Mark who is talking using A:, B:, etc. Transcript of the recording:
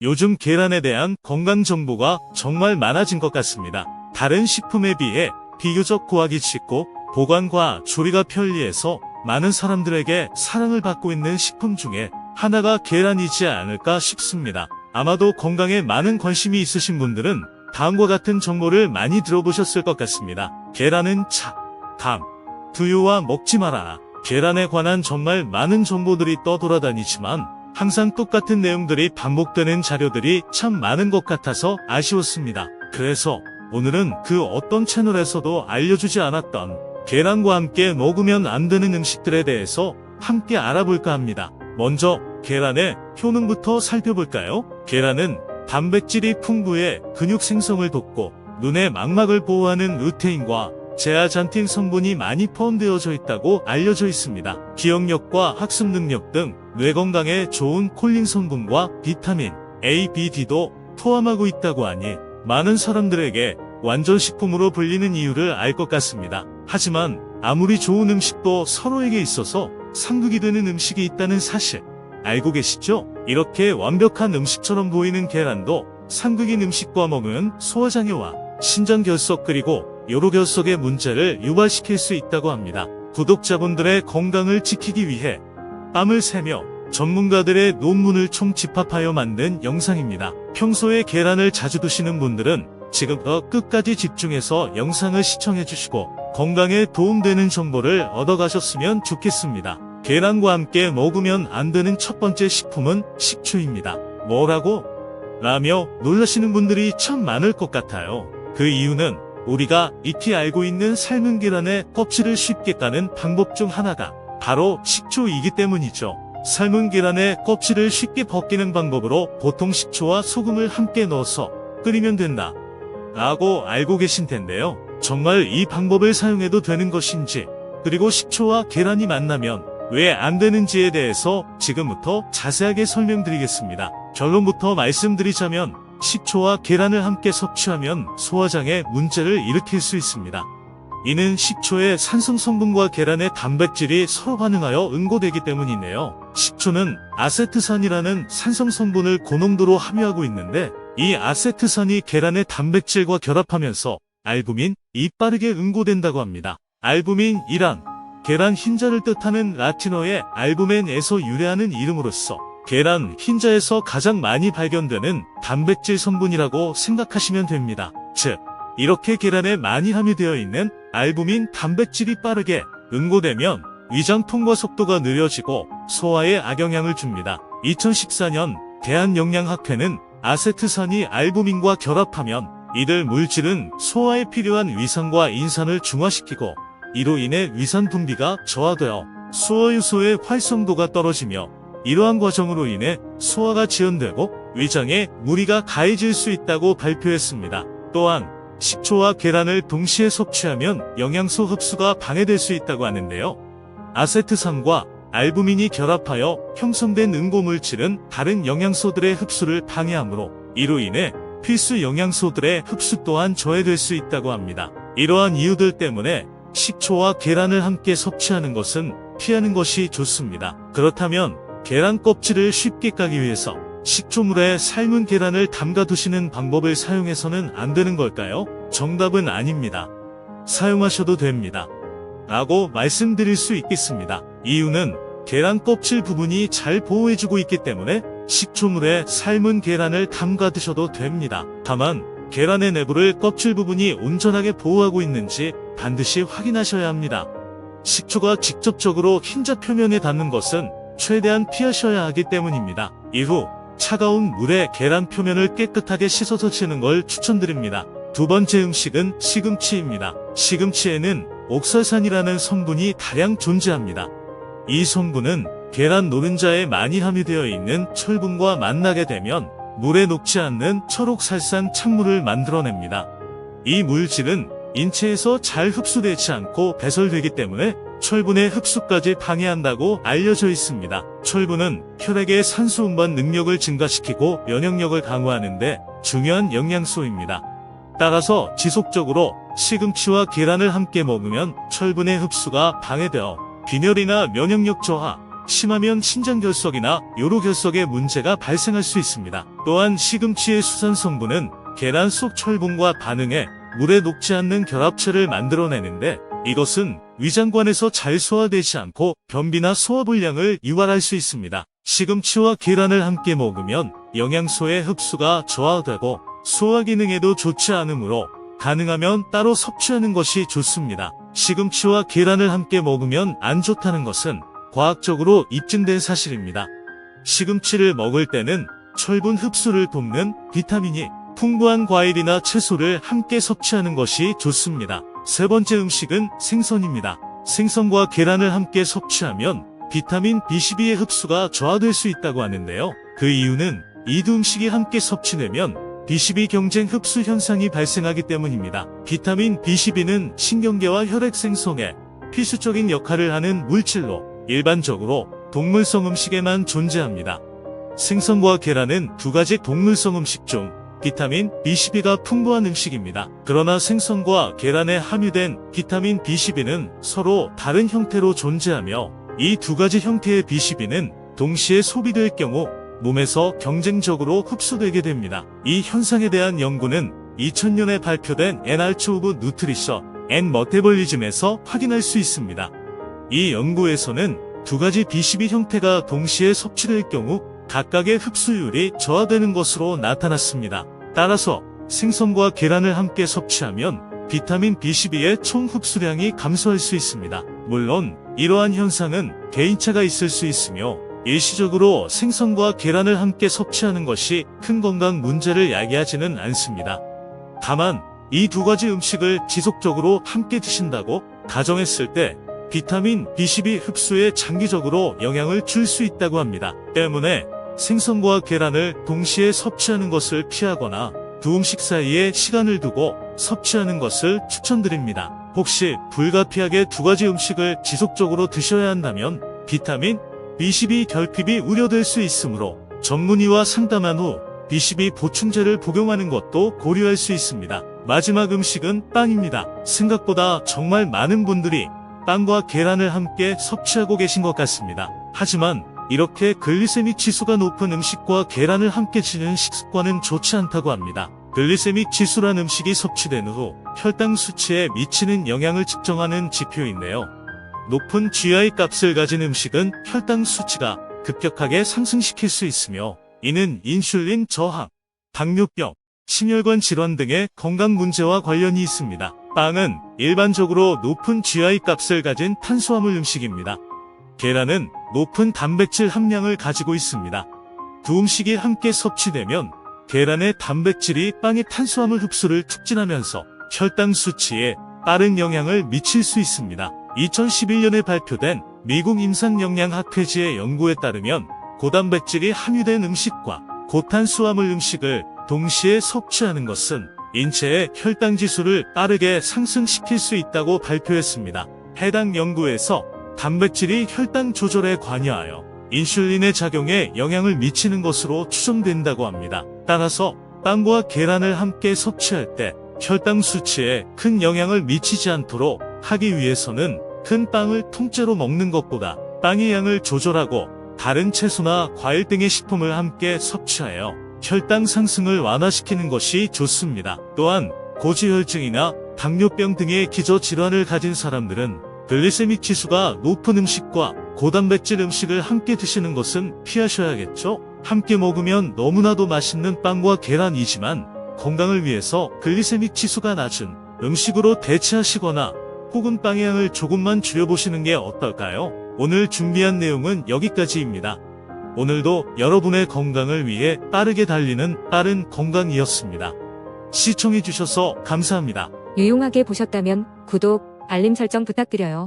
A: 요즘 계란에 대한 건강 정보가 정말 많아진 것 같습니다. 다른 식품에 비해 비교적 구하기 쉽고 보관과 조리가 편리해서 많은 사람들에게 사랑을 받고 있는 식품 중에 하나가 계란이지 않을까 싶습니다. 아마도 건강에 많은 관심이 있으신 분들은 다음과 같은 정보를 많이 들어보셨을 것 같습니다. 계란은 차, 감, 두유와 먹지 마라. 계란에 관한 정말 많은 정보들이 떠돌아다니지만 항상 똑같은 내용들이 반복되는 자료들이 참 많은 것 같아서 아쉬웠습니다. 그래서 오늘은 그 어떤 채널에서도 알려주지 않았던 계란과 함께 먹으면 안 되는 음식들에 대해서 함께 알아볼까 합니다. 먼저 계란의 효능부터 살펴볼까요? 계란은 단백질이 풍부해 근육 생성을 돕고 눈의 망막을 보호하는 루테인과 제아잔틴 성분이 많이 포함되어져 있다고 알려져 있습니다. 기억력과 학습 능력 등 뇌 건강에 좋은 콜린 성분과 비타민 A, B, D도 포함하고 있다고 하니 많은 사람들에게 완전식품으로 불리는 이유를 알 것 같습니다. 하지만 아무리 좋은 음식도 서로에게 있어서 상극이 되는 음식이 있다는 사실 알고 계시죠? 이렇게 완벽한 음식처럼 보이는 계란도 상극인 음식과 먹으면 소화장애와 신장결석 그리고 요로결석의 문제를 유발시킬 수 있다고 합니다. 구독자분들의 건강을 지키기 위해 땀을 새며 전문가들의 논문을 총집합하여 만든 영상입니다. 평소에 계란을 자주 드시는 분들은 지금부터 끝까지 집중해서 영상을 시청해주시고 건강에 도움되는 정보를 얻어가셨으면 좋겠습니다. 계란과 함께 먹으면 안 되는 첫 번째 식품은 식초입니다. 뭐라고? 라며 놀라시는 분들이 참 많을 것 같아요. 그 이유는 우리가 익히 알고 있는 삶은 계란의 껍질을 쉽게 까는 방법 중 하나가 바로 식초이기 때문이죠. 삶은 계란의 껍질을 쉽게 벗기는 방법으로 보통 식초와 소금을 함께 넣어서 끓이면 된다 라고 알고 계신 텐데요. 정말 이 방법을 사용해도 되는 것인지, 그리고 식초와 계란이 만나면 왜 안 되는지에 대해서 지금부터 자세하게 설명드리겠습니다. 결론부터 말씀드리자면 식초와 계란을 함께 섭취하면 소화장애 문제를 일으킬 수 있습니다. 이는 식초의 산성 성분과 계란의 단백질이 서로 반응하여 응고되기 때문이네요. 식초는 아세트산이라는 산성 성분을 고농도로 함유하고 있는데 이 아세트산이 계란의 단백질과 결합하면서 알부민이 빠르게 응고된다고 합니다. 알부민이란 계란 흰자를 뜻하는 라틴어의 알부멘에서 유래하는 이름으로써 계란 흰자에서 가장 많이 발견되는 단백질 성분이라고 생각하시면 됩니다. 즉, 이렇게 계란에 많이 함유되어 있는 알부민 단백질이 빠르게 응고되면 위장 통과 속도가 느려지고 소화에 악영향을 줍니다. 2014년 대한영양학회는 아세트산이 알부민과 결합하면 이들 물질은 소화에 필요한 위산과 인산을 중화시키고 이로 인해 위산 분비가 저하되어 소화효소의 활성도가 떨어지며 이러한 과정으로 인해 소화가 지연되고 위장에 무리가 가해질 수 있다고 발표했습니다. 또한 식초와 계란을 동시에 섭취하면 영양소 흡수가 방해될 수 있다고 하는데요. 아세트산과 알부민이 결합하여 형성된 응고물질은 다른 영양소들의 흡수를 방해하므로 이로 인해 필수 영양소들의 흡수 또한 저해될 수 있다고 합니다. 이러한 이유들 때문에 식초와 계란을 함께 섭취하는 것은 피하는 것이 좋습니다. 그렇다면 계란 껍질을 쉽게 까기 위해서 식초물에 삶은 계란을 담가 두시는 방법을 사용해서는 안 되는 걸까요? 정답은 아닙니다. 사용하셔도 됩니다. 라고 말씀드릴 수 있겠습니다. 이유는 계란 껍질 부분이 잘 보호해주고 있기 때문에 식초물에 삶은 계란을 담가 드셔도 됩니다. 다만 계란의 내부를 껍질 부분이 온전하게 보호하고 있는지 반드시 확인하셔야 합니다. 식초가 직접적으로 흰자 표면에 닿는 것은 최대한 피하셔야 하기 때문입니다. 이후 차가운 물에 계란 표면을 깨끗하게 씻어서 치는 걸 추천드립니다. 두 번째 음식은 시금치입니다. 시금치에는 옥살산이라는 성분이 다량 존재합니다. 이 성분은 계란 노른자에 많이 함유되어 있는 철분과 만나게 되면 물에 녹지 않는 철옥살산 찬물을 만들어냅니다. 이 물질은 인체에서 잘 흡수되지 않고 배설되기 때문에 철분의 흡수까지 방해한다고 알려져 있습니다. 철분은 혈액의 산소 운반 능력을 증가시키고 면역력을 강화하는데 중요한 영양소입니다. 따라서 지속적으로 시금치와 계란을 함께 먹으면 철분의 흡수가 방해되어 빈혈이나 면역력 저하, 심하면 신장결석이나 요로결석의 문제가 발생할 수 있습니다. 또한 시금치의 수산 성분은 계란 속 철분과 반응해 물에 녹지 않는 결합체를 만들어내는데 이것은 위장관에서 잘 소화되지 않고 변비나 소화불량을 유발할 수 있습니다. 시금치와 계란을 함께 먹으면 영양소의 흡수가 저하되고 소화 기능에도 좋지 않으므로 가능하면 따로 섭취하는 것이 좋습니다. 시금치와 계란을 함께 먹으면 안 좋다는 것은 과학적으로 입증된 사실입니다. 시금치를 먹을 때는 철분 흡수를 돕는 비타민이 풍부한 과일이나 채소를 함께 섭취하는 것이 좋습니다. 세 번째 음식은 생선입니다. 생선과 계란을 함께 섭취하면 비타민 B12의 흡수가 저하될 수 있다고 하는데요. 그 이유는 이 두 음식이 함께 섭취되면 B12 경쟁 흡수 현상이 발생하기 때문입니다. 비타민 B12는 신경계와 혈액 생성에 필수적인 역할을 하는 물질로 일반적으로 동물성 음식에만 존재합니다. 생선과 계란은 두 가지 동물성 음식 중 비타민 B12가 풍부한 음식입니다. 그러나 생선과 계란에 함유된 비타민 B12는 서로 다른 형태로 존재하며 이 두 가지 형태의 B12는 동시에 소비될 경우 몸에서 경쟁적으로 흡수되게 됩니다. 이 현상에 대한 연구는 2000년에 발표된 Annals of Nutrition and Metabolism에서 확인할 수 있습니다. 이 연구에서는 두 가지 B12 형태가 동시에 섭취될 경우 각각의 흡수율이 저하되는 것으로 나타났습니다. 따라서 생선과 계란을 함께 섭취하면 비타민 B12의 총 흡수량이 감소할 수 있습니다. 물론 이러한 현상은 개인차가 있을 수 있으며 일시적으로 생선과 계란을 함께 섭취하는 것이 큰 건강 문제를 야기하지는 않습니다. 다만 이 두 가지 음식을 지속적으로 함께 드신다고 가정했을 때 비타민 B12 흡수에 장기적으로 영향을 줄 수 있다고 합니다. 때문에 생선과 계란을 동시에 섭취하는 것을 피하거나 두 음식 사이에 시간을 두고 섭취하는 것을 추천드립니다. 혹시 불가피하게 두 가지 음식을 지속적으로 드셔야 한다면 비타민 B12 결핍이 우려될 수 있으므로 전문의와 상담한 후 B12 보충제를 복용하는 것도 고려할 수 있습니다. 마지막 음식은 빵입니다. 생각보다 정말 많은 분들이 빵과 계란을 함께 섭취하고 계신 것 같습니다. 하지만 이렇게 글리세믹 지수가 높은 음식과 계란을 함께 드시는 식습관은 좋지 않다고 합니다. 글리세믹 지수란 음식이 섭취된 후 혈당 수치에 미치는 영향을 측정하는 지표인데요. 높은 GI 값을 가진 음식은 혈당 수치가 급격하게 상승시킬 수 있으며 이는 인슐린 저항, 당뇨병, 심혈관 질환 등의 건강 문제와 관련이 있습니다. 빵은 일반적으로 높은 GI 값을 가진 탄수화물 음식입니다. 계란은 높은 단백질 함량을 가지고 있습니다. 두 음식이 함께 섭취되면 계란의 단백질이 빵의 탄수화물 흡수를 촉진하면서 혈당 수치에 빠른 영향을 미칠 수 있습니다. 2011년에 발표된 미국 임상영양학회지의 연구에 따르면 고단백질이 함유된 음식과 고탄수화물 음식을 동시에 섭취하는 것은 인체의 혈당 지수를 빠르게 상승시킬 수 있다고 발표했습니다. 해당 연구에서 단백질이 혈당 조절에 관여하여 인슐린의 작용에 영향을 미치는 것으로 추정된다고 합니다. 따라서 빵과 계란을 함께 섭취할 때 혈당 수치에 큰 영향을 미치지 않도록 하기 위해서는 큰 빵을 통째로 먹는 것보다 빵의 양을 조절하고 다른 채소나 과일 등의 식품을 함께 섭취하여 혈당 상승을 완화시키는 것이 좋습니다. 또한 고지혈증이나 당뇨병 등의 기저질환을 가진 사람들은 글리세믹 지수가 높은 음식과 고단백질 음식을 함께 드시는 것은 피하셔야겠죠? 함께 먹으면 너무나도 맛있는 빵과 계란이지만 건강을 위해서 글리세믹 지수가 낮은 음식으로 대체하시거나 혹은 빵의 양을 조금만 줄여보시는 게 어떨까요? 오늘 준비한 내용은 여기까지입니다. 오늘도 여러분의 건강을 위해 빠르게 달리는 빠른 건강이었습니다. 시청해주셔서 감사합니다.
B: 유용하게 보셨다면 구독, 알림 설정 부탁드려요.